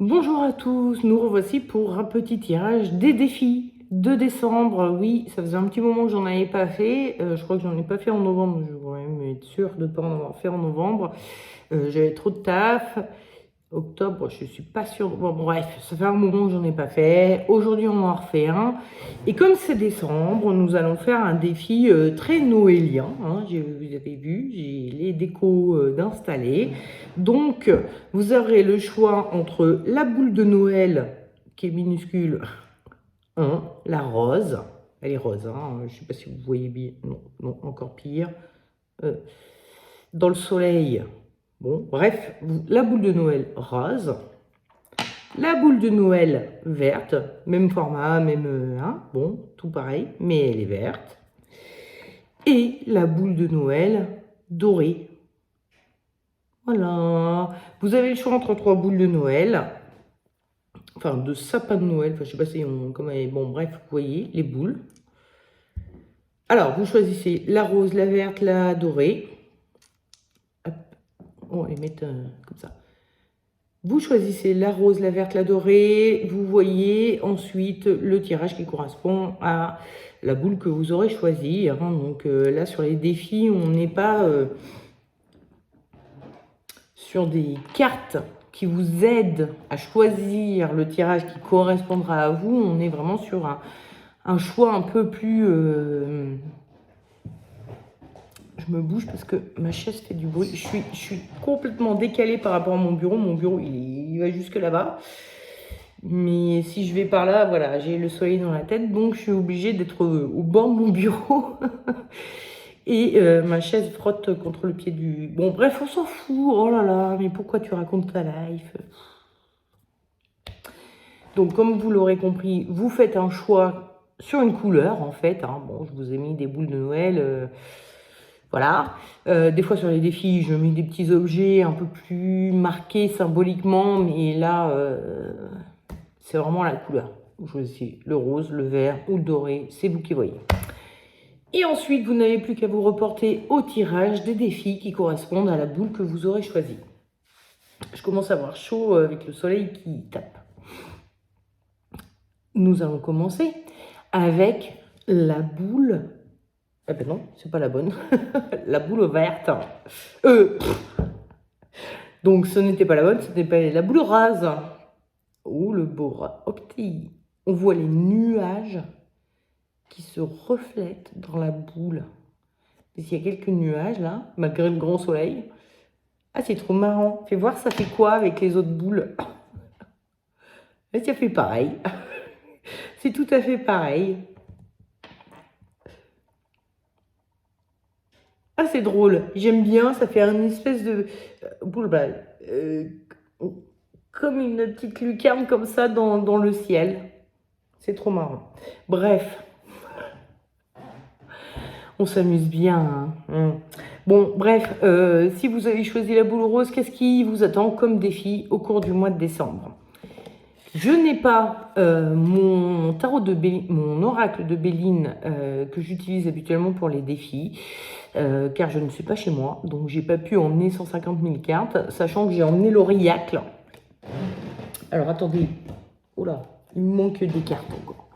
Bonjour à tous, nous revoici pour un petit tirage des défis de décembre. Oui, ça faisait un petit moment que j'en avais pas fait. Je crois que j'en ai pas fait en novembre. Je voudrais même être sûre de ne pas en avoir fait en novembre. J'avais trop de taf. Octobre, je suis pas sûre. Bon, bref, ça fait un moment que j'en ai pas fait. Aujourd'hui, on en refait un. Et comme c'est décembre, nous allons faire un défi très noélien. Hein. Vous avez vu, j'ai les décos d'installer. Donc, vous aurez le choix entre la boule de Noël, qui est minuscule, hein, la rose. Elle est rose, hein. Je ne sais pas si vous voyez bien. Non, non, encore pire. Dans le soleil. Bon, bref, la boule de Noël rose, la boule de Noël verte, même format, même, hein, bon, tout pareil, mais elle est verte. Et la boule de Noël dorée. Voilà. Vous avez le choix entre 3 boules de Noël, enfin de sapin de Noël, enfin je sais pas si on, comment, bon bref, vous voyez les boules. Alors, vous choisissez la rose, la verte, la dorée. Hop. On va les mettre comme ça. Vous choisissez la rose, la verte, la dorée. Vous voyez ensuite le tirage qui correspond à la boule que vous aurez choisie. Hein. Donc là, sur les défis, on n'est pas sur des cartes qui vous aident à choisir le tirage qui correspondra à vous. On est vraiment sur un choix un peu plus... Je me bouge parce que ma chaise fait du bruit. Je suis complètement décalée par rapport à mon bureau. Mon bureau, il va jusque là-bas. Mais si je vais par là, voilà, j'ai le soleil dans la tête. Donc, je suis obligée d'être au bord de mon bureau. Et ma chaise frotte contre le pied du... Bon, bref, on s'en fout. Oh là là, mais pourquoi tu racontes ta life? Donc, comme vous l'aurez compris, vous faites un choix sur une couleur, en fait. Hein. Bon, je vous ai mis des boules de Noël... Voilà. Des fois sur les défis, je mets des petits objets un peu plus marqués symboliquement, mais là, c'est vraiment la couleur. Vous choisissez le rose, le vert ou le doré, c'est vous qui voyez. Et ensuite, vous n'avez plus qu'à vous reporter au tirage des défis qui correspondent à la boule que vous aurez choisie. Je commence à avoir chaud avec le soleil qui tape. Nous allons commencer avec la boule... Eh ben non, c'est pas la bonne. La boule verte. Donc ce n'était pas la bonne, ce n'était pas la boule rase. Oh le beau petit. On voit les nuages qui se reflètent dans la boule. Il y a quelques nuages là, malgré le grand soleil. Ah, c'est trop marrant. Fais voir ça fait quoi avec les autres boules. Et ça fait pareil. C'est tout à fait pareil. Ah, c'est drôle, j'aime bien, ça fait une espèce de boule, comme une petite lucarne comme ça dans le ciel. C'est trop marrant. Bref, on s'amuse bien. Hein. Bon, bref, si vous avez choisi la boule rose, qu'est-ce qui vous attend comme défi au cours du mois de décembre? Je n'ai pas mon tarot de mon oracle de Béline que j'utilise habituellement pour les défis, car je ne suis pas chez moi, donc j'ai pas pu emmener 150 000 cartes, sachant que j'ai emmené l'Auriacle. Alors attendez, oh là, il me manque des cartes encore.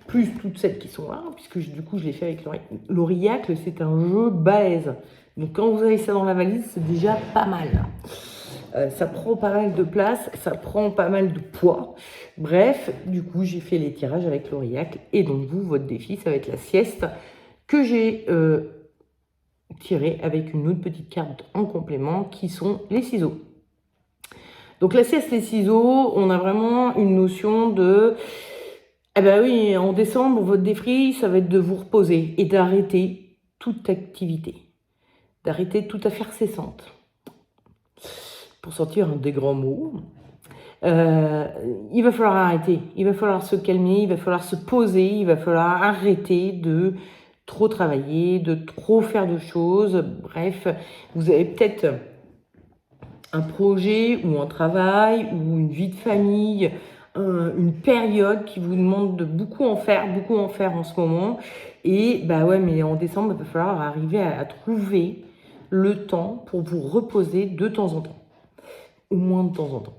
Plus toutes celles qui sont là, puisque du coup je l'ai fait avec l'Auriacle, c'est un jeu balèze. Donc quand vous avez ça dans la valise, c'est déjà pas mal. Ça prend pas mal de place, ça prend pas mal de poids. Bref, du coup, j'ai fait les tirages avec l'Auriacle. Et donc, vous, votre défi, ça va être la sieste que j'ai tirée avec une autre petite carte en complément qui sont les ciseaux. Donc, la sieste, les ciseaux, on a vraiment une notion de... Eh ben oui, en décembre, votre défi, ça va être de vous reposer et d'arrêter toute activité. D'arrêter toute affaire cessante. Pour sortir des grands mots, il va falloir arrêter, il va falloir se calmer, il va falloir se poser, il va falloir arrêter de trop travailler, de trop faire de choses. Bref, vous avez peut-être un projet ou un travail ou une vie de famille, une période qui vous demande de beaucoup en faire en ce moment. Et bah ouais, mais en décembre, il va falloir arriver à trouver le temps pour vous reposer de temps en temps. Au moins de temps en temps.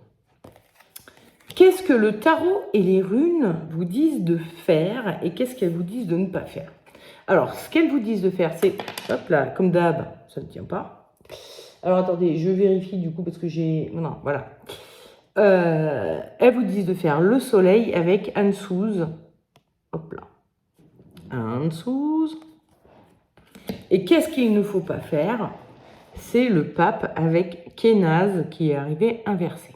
Qu'est-ce que le tarot et les runes vous disent de faire et qu'est-ce qu'elles vous disent de ne pas faire? Alors, ce qu'elles vous disent de faire, c'est, hop là, comme d'hab, ça ne tient pas. Alors, attendez, je vérifie du coup parce que j'ai... Non, voilà. Elles vous disent de faire le soleil avec Ansuz. Hop là. Ansuz. Et qu'est-ce qu'il ne faut pas faire? C'est le pape avec Kénaz qui est arrivé inversé.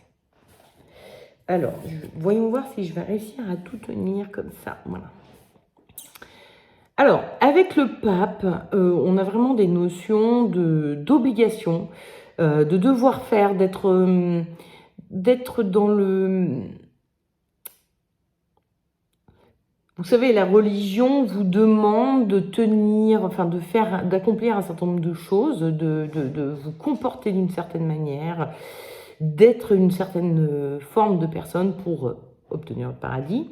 Alors, voyons voir si je vais réussir à tout tenir comme ça. Voilà. Alors, avec le pape, on a vraiment des notions d'obligation, de devoir faire, d'être dans le... Vous savez, la religion vous demande de tenir, enfin d'accomplir un certain nombre de choses, de vous comporter d'une certaine manière, d'être une certaine forme de personne pour obtenir le paradis.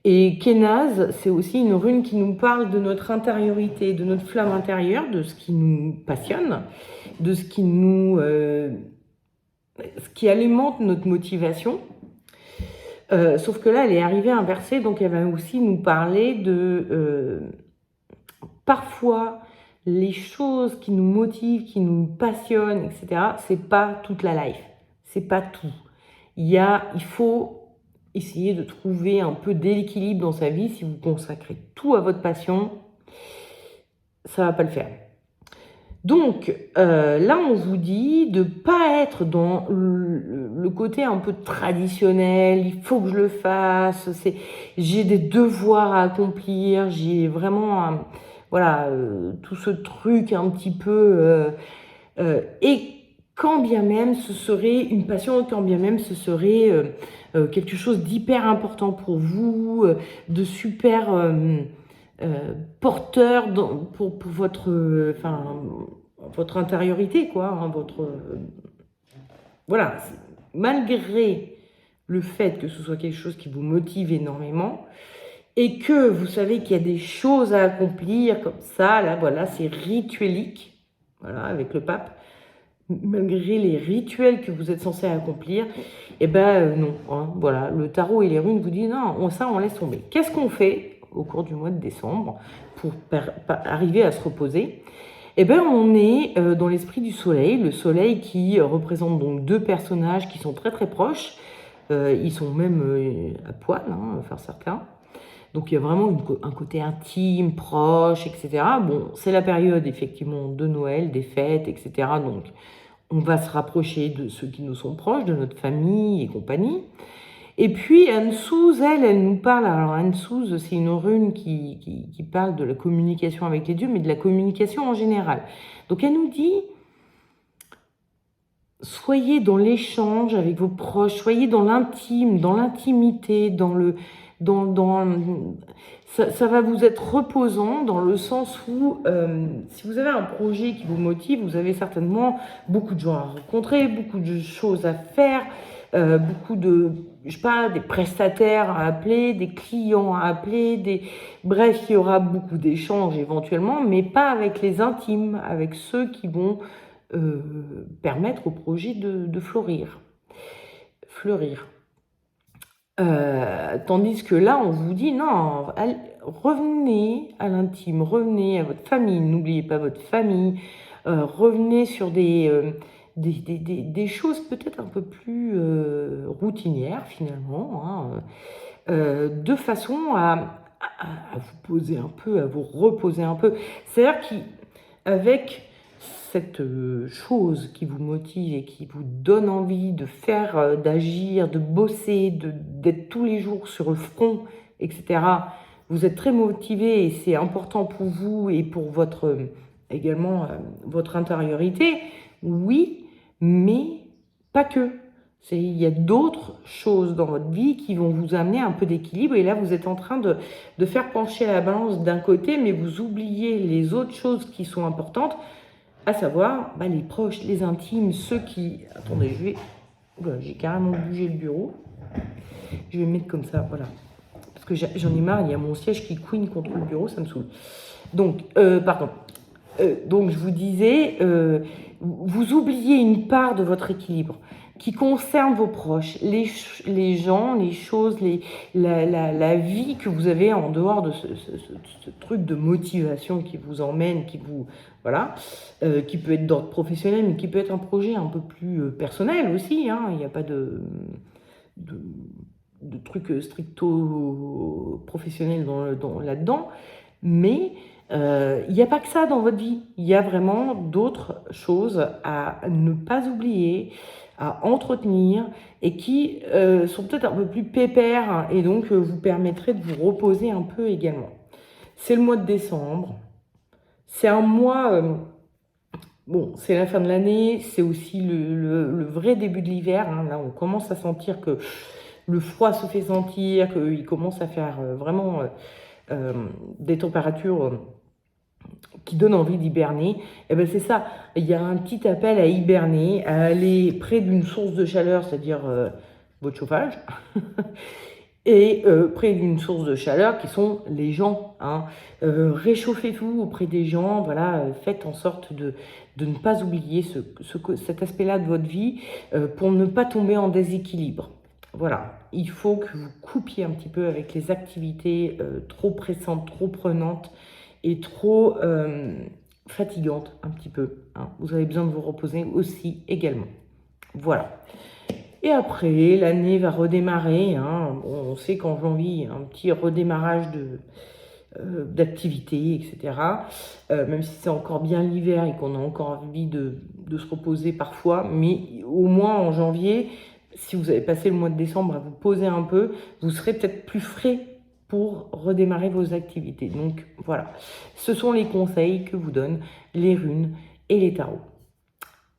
Et Kénaz, c'est aussi une rune qui nous parle de notre intériorité, de notre flamme intérieure, de ce qui nous passionne, de ce qui alimente notre motivation. Sauf que là, elle est arrivée inversée, donc elle va aussi nous parler de parfois les choses qui nous motivent, qui nous passionnent, etc. C'est pas toute la life, c'est pas tout. Il faut essayer de trouver un peu d'équilibre dans sa vie. Si vous consacrez tout à votre passion, ça va pas le faire. Donc là, on vous dit de pas être dans le côté un peu traditionnel, il faut que je le fasse, j'ai des devoirs à accomplir, j'ai vraiment voilà, tout ce truc un petit peu... et quand bien même ce serait une passion, quand bien même ce serait quelque chose d'hyper important pour vous, de super porteur pour votre, votre intériorité, quoi, hein, voilà, malgré le fait que ce soit quelque chose qui vous motive énormément et que vous savez qu'il y a des choses à accomplir comme ça, là, voilà, c'est rituelique, voilà, avec le pape. Malgré les rituels que vous êtes censé accomplir, eh ben non, hein, voilà, le tarot et les runes vous disent non, ça on laisse tomber. Qu'est-ce qu'on fait au cours du mois de décembre pour arriver à se reposer? Eh ben on est dans l'esprit du soleil, le soleil qui représente donc deux personnages qui sont très très proches, ils sont même à poil, hein, enfin certains. Donc il y a vraiment un côté intime, proche, etc. Bon, c'est la période effectivement de Noël, des fêtes, etc. Donc on va se rapprocher de ceux qui nous sont proches, de notre famille et compagnie. Et puis Ansuz, elle nous parle, alors Ansuz, c'est une rune qui parle de la communication avec les dieux, mais de la communication en général. Donc elle nous dit, soyez dans l'échange avec vos proches, soyez dans l'intime, dans l'intimité, ça va vous être reposant dans le sens où si vous avez un projet qui vous motive, vous avez certainement beaucoup de gens à rencontrer, beaucoup de choses à faire, beaucoup de, je sais pas, des prestataires à appeler, des clients à appeler, bref, il y aura beaucoup d'échanges éventuellement, mais pas avec les intimes, avec ceux qui vont permettre au projet de fleurir. Tandis que là, on vous dit non, revenez à l'intime, revenez à votre famille, n'oubliez pas votre famille, revenez sur des choses peut-être un peu plus routinières finalement, hein, de façon à vous poser un peu, à vous reposer un peu. C'est-à-dire qu'avec cette chose qui vous motive et qui vous donne envie de faire, d'agir, de bosser, d'être tous les jours sur le front, etc. Vous êtes très motivé et c'est important pour vous et pour également votre intériorité, oui, mais pas que. Il y a d'autres choses dans votre vie qui vont vous amener un peu d'équilibre et là vous êtes en train de faire pencher la balance d'un côté, mais vous oubliez les autres choses qui sont importantes, à savoir les proches, les intimes, ceux qui... Attendez, j'ai carrément bougé le bureau. Je vais mettre comme ça, voilà. Parce que j'en ai marre, il y a mon siège qui couine contre le bureau, ça me saoule. Donc, pardon. Donc, je vous disais, vous oubliez une part de votre équilibre. qui concerne vos proches, les gens, les choses, la vie que vous avez en dehors de ce truc de motivation qui vous emmène, qui vous... Voilà, qui peut être d'ordre professionnel, mais qui peut être un projet un peu plus personnel aussi, hein. Il n'y a pas de trucs stricto professionnels là-dedans, mais il n'y a pas que ça dans votre vie. Il y a vraiment d'autres choses à ne pas oublier, à entretenir et qui sont peut-être un peu plus pépères et donc vous permettraient de vous reposer un peu également. C'est le mois de décembre. C'est un mois... bon, c'est la fin de l'année, c'est aussi le vrai début de l'hiver, hein. Là, on commence à sentir que le froid se fait sentir, qu'il commence à faire vraiment des températures qui donnent envie d'hiberner. Et ben c'est ça, il y a un petit appel à hiberner, à aller près d'une source de chaleur, c'est-à-dire votre chauffage, et près d'une source de chaleur qui sont les gens, hein. Réchauffez-vous auprès des gens, voilà, faites en sorte de ne pas oublier cet aspect-là de votre vie pour ne pas tomber en déséquilibre. Voilà, il faut que vous coupiez un petit peu avec les activités trop pressantes, trop prenantes et trop fatigantes un petit peu, hein. Vous avez besoin de vous reposer aussi également. Voilà. Et après, l'année va redémarrer, hein. Bon, on sait qu'en janvier, il y a un petit redémarrage d'activité, etc. Même si c'est encore bien l'hiver et qu'on a encore envie de se reposer parfois, mais au moins en janvier, si vous avez passé le mois de décembre à vous poser un peu, vous serez peut-être plus frais pour redémarrer vos activités. Donc voilà, ce sont les conseils que vous donnent les runes et les tarots.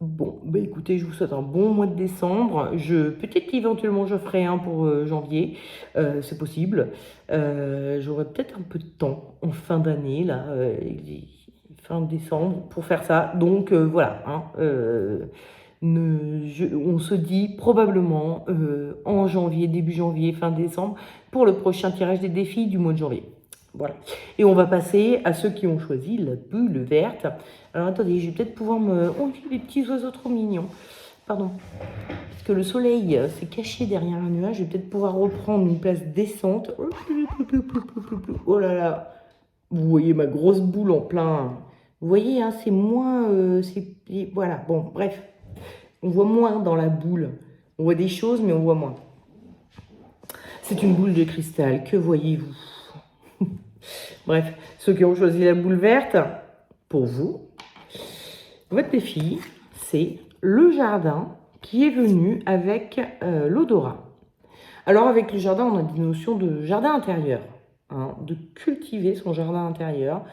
Bon, bah écoutez, je vous souhaite un bon mois de décembre. Peut-être qu'éventuellement je ferai un pour janvier, c'est possible. J'aurai peut-être un peu de temps en fin d'année, là, fin décembre, pour faire ça. Donc voilà, hein, on se dit probablement en janvier, début janvier, fin décembre, pour le prochain tirage des défis du mois de janvier. Voilà. Et on va passer à ceux qui ont choisi la bulle verte. Alors attendez, je vais peut-être pouvoir me... Oh, les petits oiseaux trop mignons. Pardon. Parce que le soleil s'est caché derrière un nuage. Je vais peut-être pouvoir reprendre une place décente. Oh là là. Vous voyez ma grosse boule en plein... Vous voyez, hein, c'est moins... voilà, bon, bref. On voit moins dans la boule. On voit des choses, mais on voit moins. C'est une boule de cristal. Que voyez-vous? Bref, ceux qui ont choisi la boule verte, pour vous, votre défi, c'est le jardin qui est venu avec l'odorat. Alors avec le jardin, on a des notions de jardin intérieur, hein, de cultiver son jardin intérieur,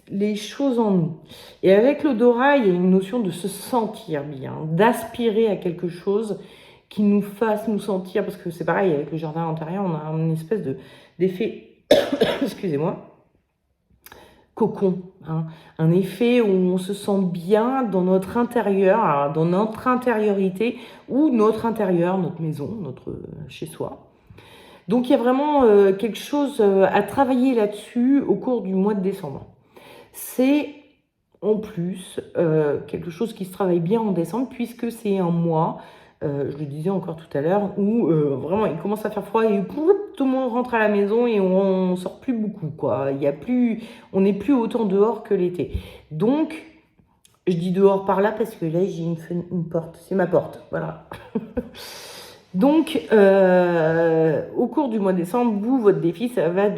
les choses en nous. Et avec l'odorat, il y a une notion de se sentir bien, d'aspirer à quelque chose qui nous fasse nous sentir, parce que c'est pareil, avec le jardin intérieur, on a une espèce d'effet, excusez-moi, cocon, hein, un effet où on se sent bien dans notre intérieur, dans notre intériorité ou notre intérieur, notre maison, notre chez-soi. Donc il y a vraiment quelque chose à travailler là-dessus au cours du mois de décembre. C'est en plus quelque chose qui se travaille bien en décembre puisque c'est un mois, je le disais encore tout à l'heure, où vraiment il commence à faire froid et tout le monde rentre à la maison et on sort plus beaucoup, quoi. On n'est plus autant dehors que l'été. Donc, je dis dehors par là parce que là j'ai une porte, c'est ma porte, voilà. Donc, au cours du mois de décembre, votre défi, ça va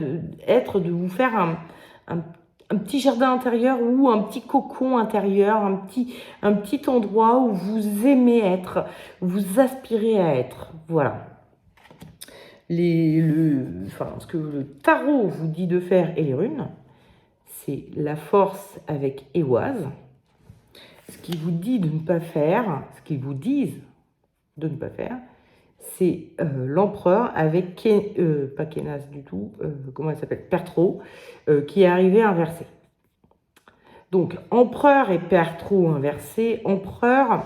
être de vous faire un petit jardin intérieur ou un petit cocon intérieur, un petit endroit où vous aimez être, vous aspirez à être. Voilà. Ce que le tarot vous dit de faire et les runes, c'est la force avec Éoise. Ce qu'il vous dit de ne pas faire, ce qu'ils vous disent de ne pas faire, c'est l'empereur avec, pas Kénas du tout, comment elle s'appelle, Pertro, qui est arrivé inversé. Donc, empereur et Pertro inversé. Empereur,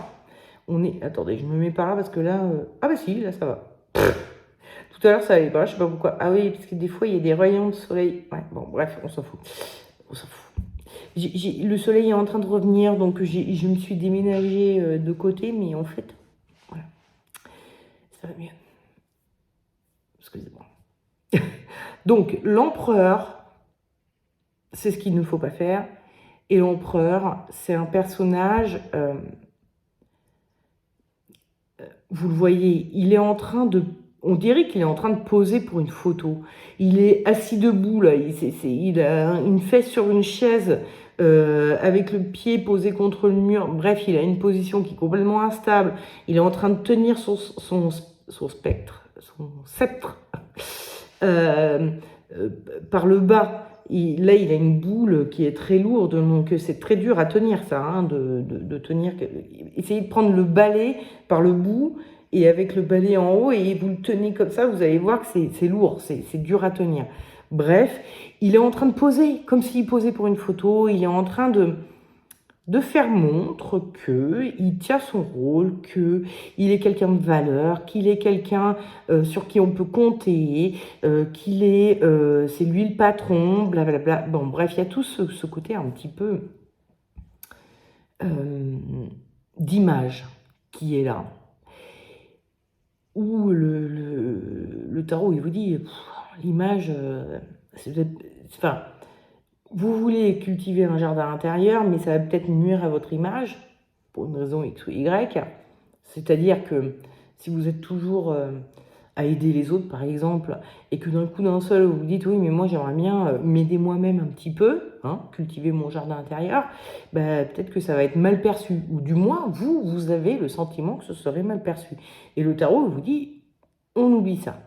on est... Attendez, je me mets par là parce que là... Ah bah si, là ça va. Tout à l'heure ça allait pas, je sais pas pourquoi. Ah oui, parce que des fois il y a des rayons de soleil. Ouais, bon, bref, on s'en fout. On s'en fout. Le soleil est en train de revenir, donc je me suis déménagée de côté, mais en fait, voilà. Ça va mieux. Excusez-moi. Donc, l'empereur, c'est ce qu'il ne faut pas faire. Et l'empereur, c'est un personnage, vous le voyez, il est en train de... On dirait qu'il est en train de poser pour une photo. Il est assis debout, là. Il a une fesse sur une chaise, avec le pied posé contre le mur. Bref, il a une position qui est complètement instable. Il est en train de tenir son sceptre par le bas. Là, il a une boule qui est très lourde, donc c'est très dur à tenir ça, hein, de tenir. Essayez de prendre le balai par le bout et avec le balai en haut et vous le tenez comme ça, vous allez voir que c'est lourd, c'est dur à tenir. Bref, il est en train de poser, comme s'il posait pour une photo, il est en train de faire montre qu'il tient son rôle, qu'il est quelqu'un de valeur, qu'il est quelqu'un sur qui on peut compter, c'est lui le patron, blablabla. Bon, bref, il y a tout ce côté un petit peu d'image qui est là. Où le tarot, il vous dit, l'image, enfin, vous voulez cultiver un jardin intérieur, mais ça va peut-être nuire à votre image, pour une raison X ou Y. C'est-à-dire que si vous êtes toujours à aider les autres, par exemple, et que d'un coup d'un seul, vous vous dites, oui, mais moi j'aimerais bien m'aider moi-même un petit peu, hein, cultiver mon jardin intérieur, bah, peut-être que ça va être mal perçu. Ou du moins, vous avez le sentiment que ce serait mal perçu. Et le tarot vous dit, on oublie ça.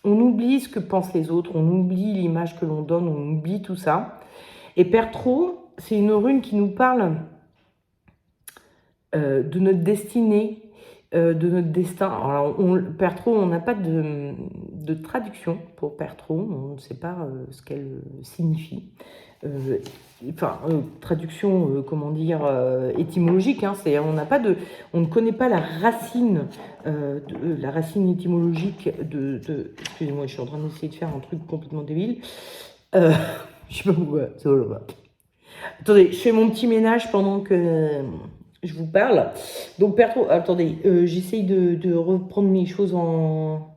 On oublie ce que pensent les autres, on oublie l'image que l'on donne, on oublie tout ça. Et Perthro, c'est une rune qui nous parle de notre destinée, de notre destin. Alors, Perthro, on n'a pas de traduction pour Perthro, on ne sait pas ce qu'elle signifie. Traduction, comment dire, étymologique, hein, on ne connaît pas la racine étymologique excusez-moi, je suis en train d'essayer de faire un truc complètement débile. Je sais pas pourquoi, c'est voilà. Attendez, je fais mon petit ménage pendant que je vous parle. Donc, Perthro, attendez, j'essaye de reprendre mes choses en...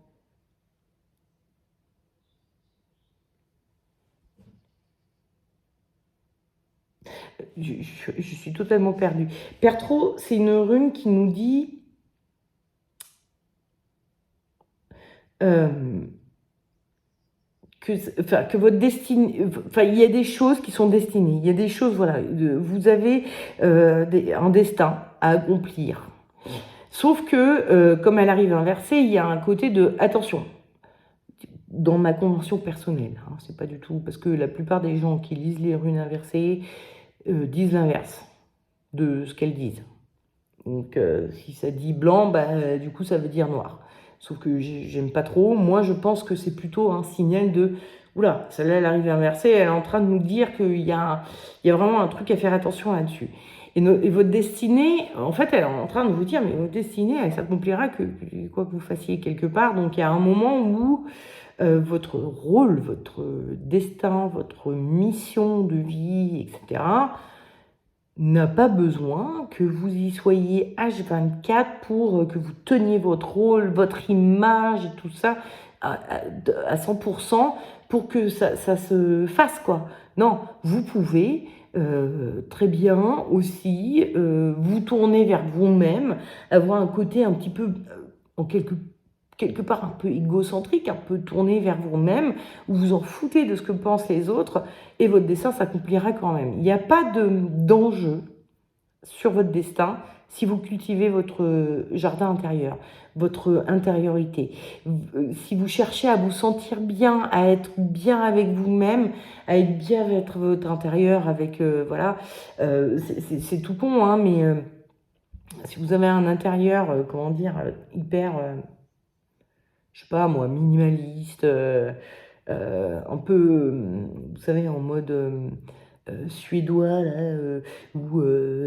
Je suis totalement perdue. Perthro, c'est une rune qui nous dit... que votre destinée, il y a des choses qui sont destinées, il y a des choses, voilà, vous avez un destin à accomplir. Sauf que, comme elle arrive inversée, il y a un côté de, attention, dans ma convention personnelle, hein, c'est pas du tout, parce que la plupart des gens qui lisent les runes inversées disent l'inverse de ce qu'elles disent. Donc, si ça dit blanc, bah, du coup, ça veut dire noir. Sauf que j'aime pas trop. Moi, je pense que c'est plutôt un signal de... Oula, celle-là, elle arrive inversée, elle est en train de nous dire qu'il y a vraiment un truc à faire attention là-dessus. Et votre destinée, en fait, elle est en train de vous dire, mais votre destinée, elle s'accomplira quoi que vous fassiez quelque part. Donc, il y a un moment où votre rôle, votre destin, votre mission de vie, etc., n'a pas besoin que vous y soyez H24 pour que vous teniez votre rôle, votre image et tout ça à 100% pour que ça se fasse, quoi. Non, vous pouvez très bien aussi vous tourner vers vous-même, avoir un côté un petit peu, en quelque part un peu égocentrique, un peu tourné vers vous-même, où vous en foutez de ce que pensent les autres, et votre destin s'accomplira quand même. Il n'y a pas d'enjeu sur votre destin si vous cultivez votre jardin intérieur, votre intériorité. Si vous cherchez à vous sentir bien, à être bien avec vous-même, à être bien avec votre intérieur, avec, voilà, c'est tout con, hein, mais si vous avez un intérieur, comment dire, hyper... je sais pas moi, minimaliste, un peu, vous savez, en mode suédois, là, ou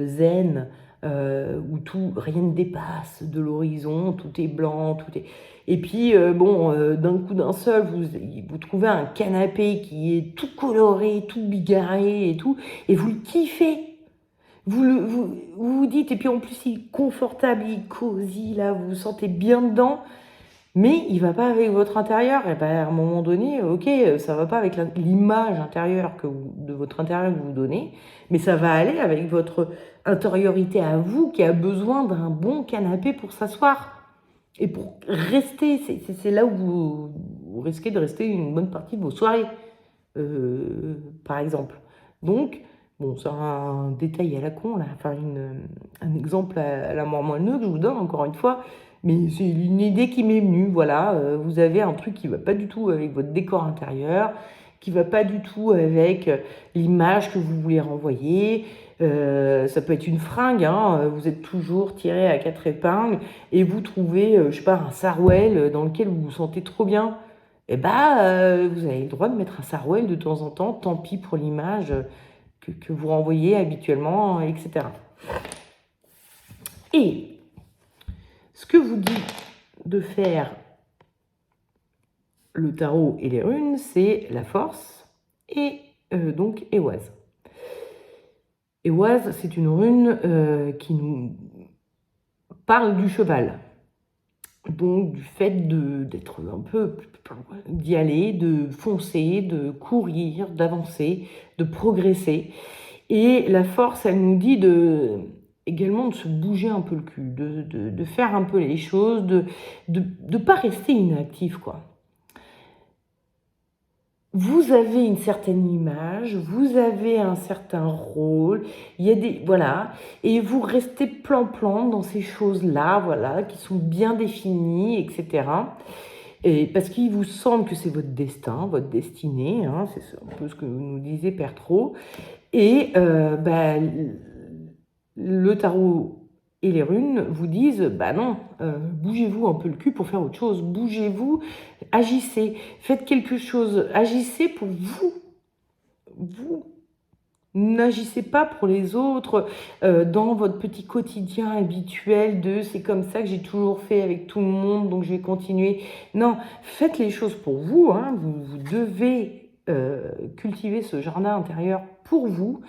zen, où rien ne dépasse de l'horizon, tout est blanc, tout est... Et puis, d'un coup d'un seul, vous trouvez un canapé qui est tout coloré, tout bigarré et tout, et vous le kiffez. Vous dites, et puis en plus, il est confortable, il est cosy, là, vous vous sentez bien dedans. mais il ne va pas avec votre intérieur. Et ben, à un moment donné, ok, ça ne va pas avec l'image intérieure de votre intérieur que vous donnez, mais ça va aller avec votre intériorité à vous qui a besoin d'un bon canapé pour s'asseoir. Et pour rester, c'est là où vous risquez de rester une bonne partie de vos soirées, par exemple. Donc, bon, c'est un détail à la con, là, enfin un exemple à la mort moelleux que je vous donne, encore une fois, mais c'est une idée qui m'est venue, voilà. Vous avez un truc qui ne va pas du tout avec votre décor intérieur, qui ne va pas du tout avec l'image que vous voulez renvoyer. Ça peut être une fringue, hein, vous êtes toujours tiré à 4 épingles et vous trouvez, je sais pas, un sarouel dans lequel vous vous sentez trop bien. Et bah, vous avez le droit de mettre un sarouel de temps en temps, tant pis pour l'image que vous renvoyez habituellement, etc. Et ce que vous dit de faire le tarot et les runes, c'est la force et donc Ehwaz. Ehwaz, c'est une rune qui nous parle du cheval. Donc du fait d'être un peu, d'y aller, de foncer, de courir, d'avancer, de progresser. Et la force, elle nous dit également de se bouger un peu le cul, de faire un peu les choses, de pas rester inactif, quoi. Vous avez une certaine image, vous avez un certain rôle, il y a voilà, et vous restez plan-plan dans ces choses-là, voilà, qui sont bien définies, etc. Et parce qu'il vous semble que c'est votre destin, votre destinée, hein, c'est un peu ce que nous disait Pertro. Et le tarot et les runes vous disent, bah non, bougez-vous un peu le cul pour faire autre chose, bougez-vous, agissez, faites quelque chose, agissez pour vous. Vous n'agissez pas pour les autres dans votre petit quotidien habituel de c'est comme ça que j'ai toujours fait avec tout le monde, donc je vais continuer. Non, faites les choses pour vous, hein, vous devez cultiver ce jardin intérieur pour vous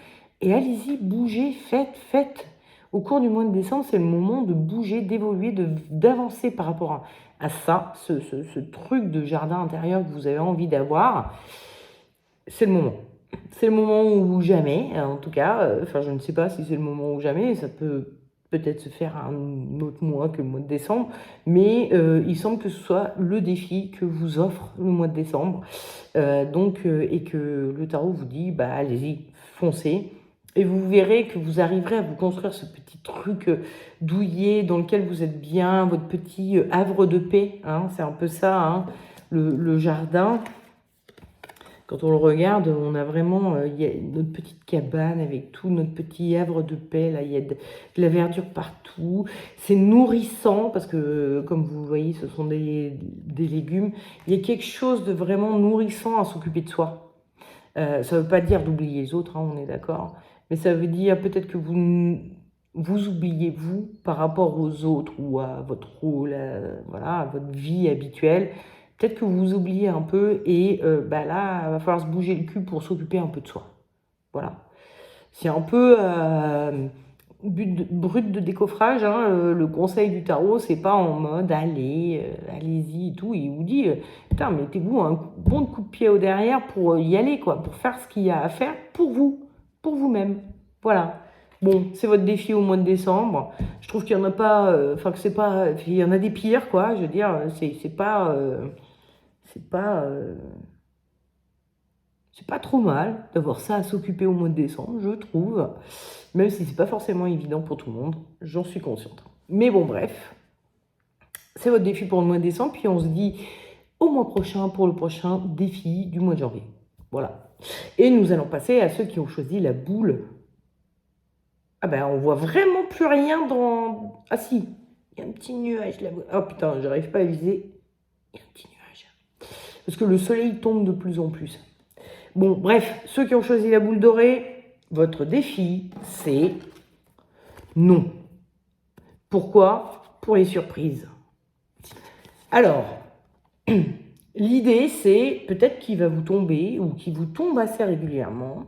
et allez-y, bougez, faites. Au cours du mois de décembre, c'est le moment de bouger, d'évoluer, d'avancer par rapport à ça, ce truc de jardin intérieur que vous avez envie d'avoir. C'est le moment. C'est le moment ou jamais, en tout cas. Enfin, je ne sais pas si c'est le moment ou jamais. Ça peut peut-être se faire un autre mois que le mois de décembre. Mais il semble que ce soit le défi que vous offre le mois de décembre. Et que le tarot vous dit, bah allez-y, foncez. Et vous verrez que vous arriverez à vous construire ce petit truc douillet dans lequel vous êtes bien, votre petit havre de paix. Hein, c'est un peu ça, hein, le jardin. Quand on le regarde, on a vraiment y a notre petite cabane avec tout notre petit havre de paix. Là, il y a de la verdure partout. C'est nourrissant parce que, comme vous voyez, ce sont des légumes. Il y a quelque chose de vraiment nourrissant à s'occuper de soi. Ça ne veut pas dire d'oublier les autres, hein, on est d'accord. Mais ça veut dire peut-être que vous oubliez vous par rapport aux autres ou à votre rôle, voilà, à votre vie habituelle. Peut-être que vous oubliez un peu et là, il va falloir se bouger le cul pour s'occuper un peu de soi. Voilà. C'est un peu brut de décoffrage. Hein, le conseil du tarot, c'est pas en mode allez-y et tout. Il vous dit, putain, mettez-vous un bon coup de pied au derrière pour y aller, quoi, pour faire ce qu'il y a à faire pour vous, pour vous-même. Voilà. Bon, c'est votre défi au mois de décembre. Je trouve qu'il n'y en a pas, enfin que c'est pas, il y en a des pires, quoi. Je veux dire, c'est pas c'est pas trop mal d'avoir ça à s'occuper au mois de décembre, je trouve. Même si c'est pas forcément évident pour tout le monde, j'en suis consciente. Mais bon, bref, c'est votre défi pour le mois de décembre. Puis on se dit au mois prochain pour le prochain défi du mois de janvier. Voilà. Et nous allons passer à ceux qui ont choisi la boule. Ah ben, on voit vraiment plus rien dans... Ah si, il y a un petit nuage là. Oh putain, j'arrive pas à viser. Il y a un petit nuage. Parce que le soleil tombe de plus en plus. Bon, bref, ceux qui ont choisi la boule dorée, votre défi, c'est non. Pourquoi? Pour les surprises. Alors, l'idée, c'est peut-être qu'il va vous tomber, ou qu'il vous tombe assez régulièrement,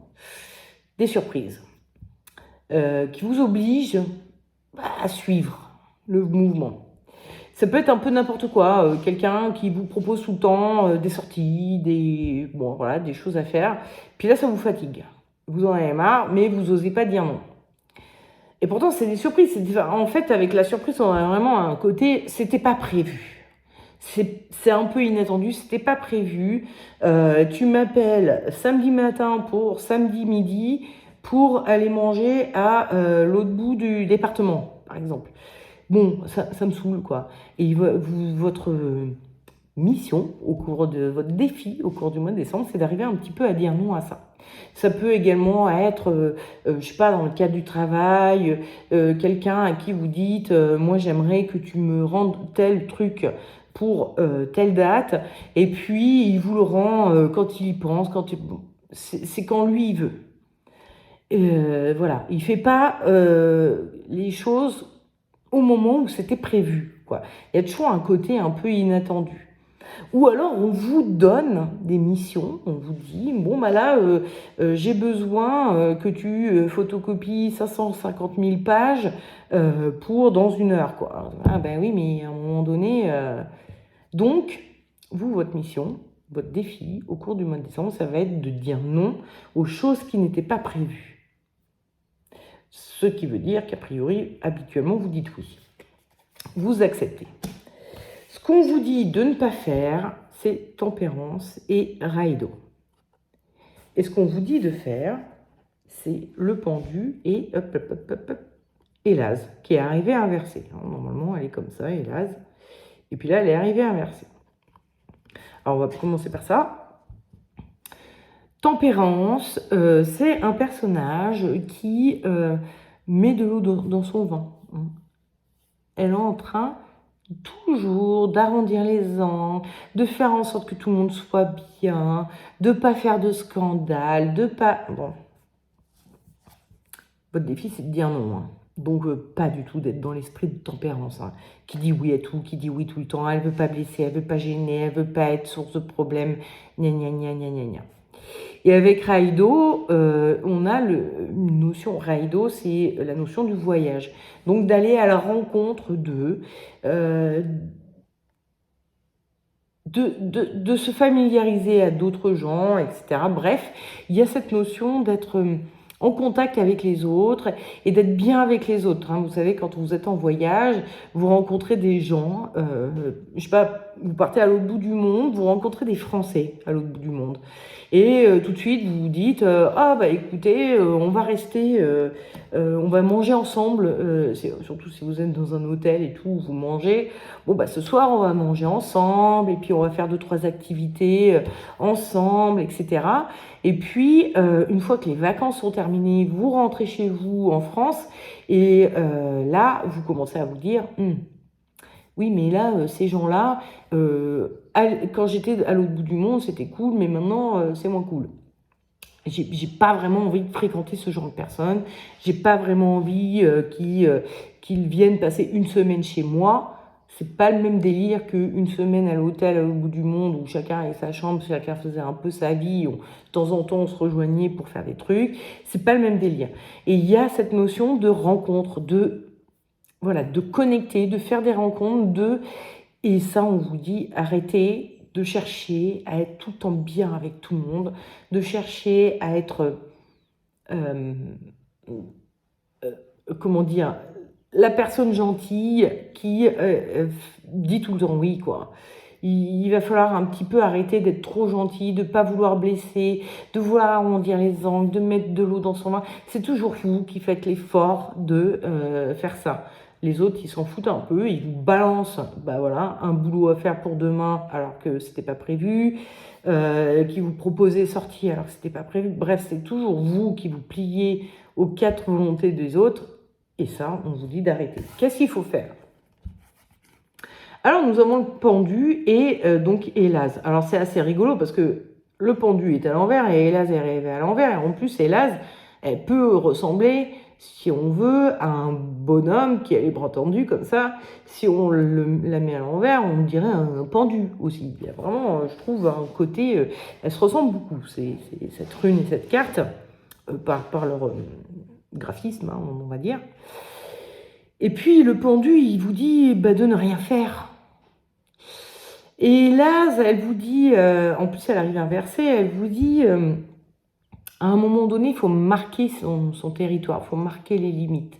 des surprises qui vous obligent à suivre le mouvement. Ça peut être un peu n'importe quoi, quelqu'un qui vous propose tout le temps des sorties, bon, voilà, des choses à faire. Puis là, ça vous fatigue. Vous en avez marre, mais vous n'osez pas dire non. Et pourtant, c'est des surprises. En fait, avec la surprise, on a vraiment un côté, c'était pas prévu. C'est un peu inattendu, c'était pas prévu. Tu m'appelles samedi matin pour samedi midi pour aller manger à l'autre bout du département, par exemple. Bon, ça me saoule, quoi. Et votre mission, au cours de votre défi, au cours du mois de décembre, c'est d'arriver un petit peu à dire non à ça. Ça peut également être, je sais pas, dans le cadre du travail, quelqu'un à qui vous dites, moi j'aimerais que tu me rendes tel truc pour telle date, et puis il vous le rend quand il y pense, c'est quand lui il veut. Voilà, il fait pas les choses au moment où c'était prévu, quoi. Il y a toujours un côté un peu inattendu. Ou alors on vous donne des missions, on vous dit, bon bah là, j'ai besoin que tu photocopies 550 000 pages pour dans 1 heure, quoi. Ah ben oui, mais à un moment donné... Donc, vous, votre mission, votre défi au cours du mois de décembre, ça va être de dire non aux choses qui n'étaient pas prévues. Ce qui veut dire qu'a priori, habituellement, vous dites oui. Vous acceptez. Ce qu'on vous dit de ne pas faire, c'est tempérance et raïdo. Et ce qu'on vous dit de faire, c'est le pendu et Élase, qui est arrivée inversée. Normalement, elle est comme ça, Élase. Et puis là, elle est arrivée inversée. Alors, on va commencer par ça. Tempérance, c'est un personnage qui met de l'eau dans son vin. Elle est en train toujours d'arrondir les angles, de faire en sorte que tout le monde soit bien, de ne pas faire de scandale, de pas... Bon. Votre défi, c'est de dire non. Hein. Donc, pas du tout d'être dans l'esprit de tempérance. Hein. Qui dit oui à tout, qui dit oui tout le temps. Elle ne veut pas blesser, elle ne veut pas gêner, elle ne veut pas être source de problème. Gna gna gna gna gna gna. Et avec Raïdo, on a une notion, Raïdo, c'est la notion du voyage. Donc d'aller à la rencontre de se familiariser à d'autres gens, etc. Bref, il y a cette notion d'être en contact avec les autres et d'être bien avec les autres. Hein. Vous savez, quand vous êtes en voyage, vous rencontrez des gens, je sais pas, vous partez à l'autre bout du monde, vous rencontrez des Français à l'autre bout du monde. Et tout de suite, vous vous dites, ah bah écoutez, on va rester, on va manger ensemble, surtout si vous êtes dans un hôtel et tout, vous mangez, bon bah ce soir on va manger ensemble, et puis on va faire 2-3 activités ensemble, etc. Et puis, une fois que les vacances sont terminées, vous rentrez chez vous en France, et là, vous commencez à vous dire, oui, mais là, ces gens-là, quand j'étais à l'autre bout du monde, c'était cool, mais maintenant, c'est moins cool. J'ai pas vraiment envie de fréquenter ce genre de personnes. J'ai pas vraiment envie qu'ils viennent passer une semaine chez moi. C'est pas le même délire qu'une semaine à l'hôtel à l'autre bout du monde où chacun avait sa chambre, chacun faisait un peu sa vie, de temps en temps on se rejoignait pour faire des trucs. C'est pas le même délire. Et il y a cette notion de rencontre, voilà, de connecter, de faire des rencontres, et ça on vous dit arrêtez de chercher à être tout le temps bien avec tout le monde, de chercher à être, comment dire, la personne gentille qui dit tout le temps oui, quoi. Il va falloir un petit peu arrêter d'être trop gentil, de ne pas vouloir blesser, de vouloir arrondir les angles, de mettre de l'eau dans son vin. C'est toujours vous qui faites l'effort de faire ça. Les autres, ils s'en foutent un peu, ils vous balancent bah voilà, un boulot à faire pour demain alors que c'était pas prévu, qui vous proposent des sorties alors que c'était pas prévu. Bref, c'est toujours vous qui vous pliez aux 4 volontés des autres. Et ça, on vous dit d'arrêter. Qu'est-ce qu'il faut faire? Alors, nous avons le pendu et donc Élase. Alors, c'est assez rigolo parce que le pendu est à l'envers et Élase est arrivée à l'envers. Et en plus, Élase, elle peut ressembler, si on veut, à un bonhomme qui a les bras tendus comme ça. Si on la met à l'envers, on dirait un pendu aussi. Il y a vraiment, je trouve, un côté... elles se ressemblent beaucoup, cette rune et cette carte, par leur graphisme, hein, on va dire. Et puis le pendu, il vous dit bah, de ne rien faire. Et là, elle vous dit, en plus elle arrive inversée, elle vous dit, à un moment donné, il faut marquer son territoire, il faut marquer les limites.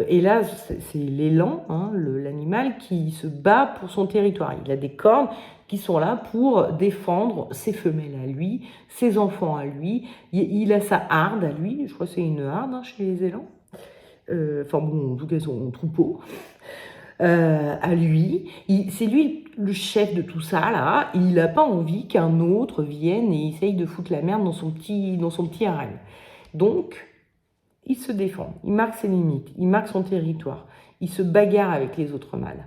Et là, c'est l'élan, hein, l'animal qui se bat pour son territoire. Il a des cornes qui sont là pour défendre ses femelles à lui, ses enfants à lui. Il a sa harde à lui, je crois que c'est une harde hein, chez les élans. Enfin bon, en tout cas, son troupeau. À lui. C'est lui le chef de tout ça, là. Il n'a pas envie qu'un autre vienne et essaye de foutre la merde dans son petit harem. Donc, il se défend, il marque ses limites, il marque son territoire, il se bagarre avec les autres mâles.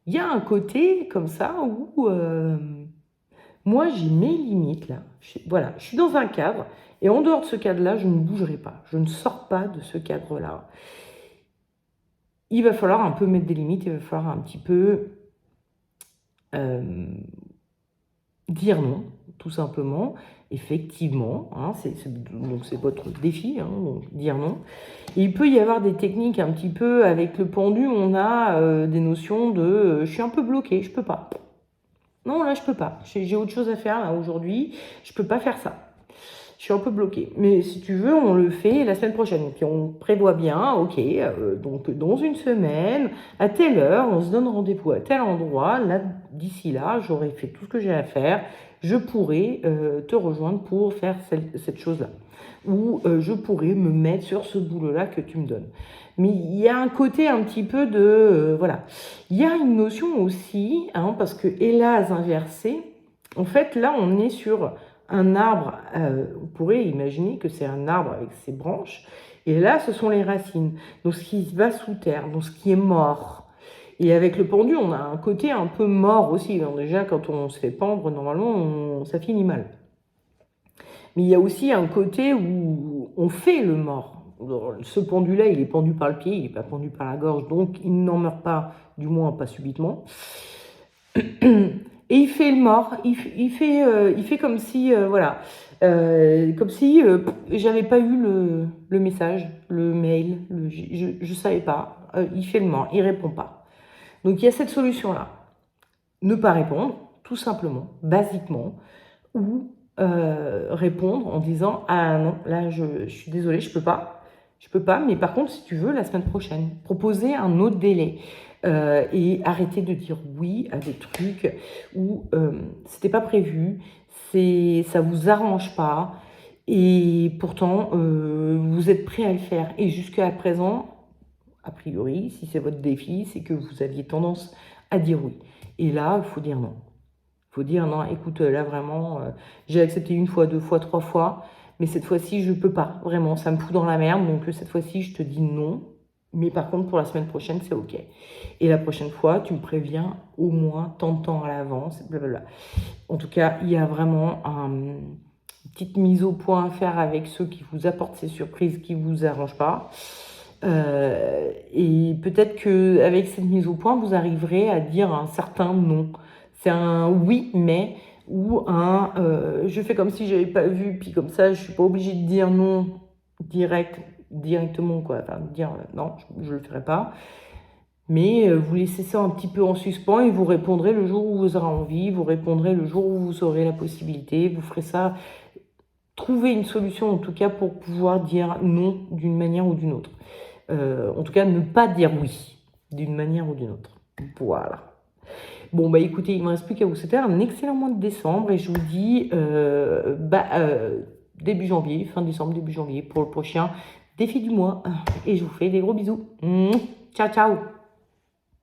Il y a un côté comme ça où moi j'ai mes limites là. Voilà, je suis dans un cadre et en dehors de ce cadre-là, je ne bougerai pas. Je ne sors pas de ce cadre-là. Il va falloir un peu mettre des limites, il va falloir un petit peu dire non, tout simplement. Effectivement, hein, donc c'est votre défi, hein, donc dire non. Et il peut y avoir des techniques un petit peu avec le pendu, on a des notions de je suis un peu bloqué, je peux pas. Non, là je peux pas. J'ai autre chose à faire là aujourd'hui, je peux pas faire ça. Je suis un peu bloquée. Mais si tu veux, on le fait la semaine prochaine. Et puis on prévoit bien, ok, donc dans une semaine, à telle heure, on se donne rendez-vous à tel endroit. Là, d'ici là, j'aurai fait tout ce que j'ai à faire. Je pourrai te rejoindre pour faire cette chose-là. Ou je pourrais me mettre sur ce boulot-là que tu me donnes. Mais il y a un côté un petit peu de... voilà. Il y a une notion aussi, hein, parce que hélas inversé, en fait, là, on est sur un arbre, on pourrait imaginer que c'est un arbre avec ses branches, et là, ce sont les racines. Donc, ce qui va sous terre, donc ce qui est mort. Et avec le pendu, on a un côté un peu mort aussi. Alors déjà, quand on se fait pendre, normalement, ça finit mal. Mais il y a aussi un côté où on fait le mort. Ce pendu-là, il est pendu par le pied, il n'est pas pendu par la gorge, donc il n'en meurt pas, du moins pas subitement. Et il fait le mort, il fait comme si, voilà, comme si j'avais pas eu le message, le mail, je savais pas. Il fait le mort, il répond pas. Donc il y a cette solution-là. Ne pas répondre, tout simplement, basiquement, ou répondre en disant ah non, là je suis désolée, je peux pas, mais par contre si tu veux la semaine prochaine, proposer un autre délai. Et arrêter de dire oui à des trucs où c'était pas prévu, ça vous arrange pas, et pourtant vous êtes prêt à le faire. Et jusqu'à présent, a priori, si c'est votre défi, c'est que vous aviez tendance à dire oui. Et là, il faut dire non. Il faut dire non, écoute, là vraiment, j'ai accepté une fois, deux fois, trois fois, mais cette fois-ci, je peux pas, vraiment, ça me fout dans la merde, donc cette fois-ci, je te dis non. Mais par contre, pour la semaine prochaine, c'est OK. Et la prochaine fois, tu me préviens au moins tant de temps à l'avance, blablabla. En tout cas, il y a vraiment une petite mise au point à faire avec ceux qui vous apportent ces surprises qui ne vous arrangent pas. Et peut-être qu'avec cette mise au point, vous arriverez à dire un certain non. C'est un oui, mais, ou un je fais comme si je n'avais pas vu, puis comme ça, je ne suis pas obligée de dire non directement, quoi. Enfin, dire non, je ne le ferai pas. Mais vous laissez ça un petit peu en suspens et vous répondrez le jour où vous aurez envie, vous répondrez le jour où vous aurez la possibilité, vous ferez ça. Trouvez une solution en tout cas pour pouvoir dire non d'une manière ou d'une autre. En tout cas, ne pas dire oui d'une manière ou d'une autre. Voilà. Bon, bah écoutez, il ne me reste plus qu'à vous souhaiter un excellent mois de décembre et je vous dis début janvier, fin décembre, début janvier pour le prochain défi du mois. Et je vous fais des gros bisous. Ciao, ciao.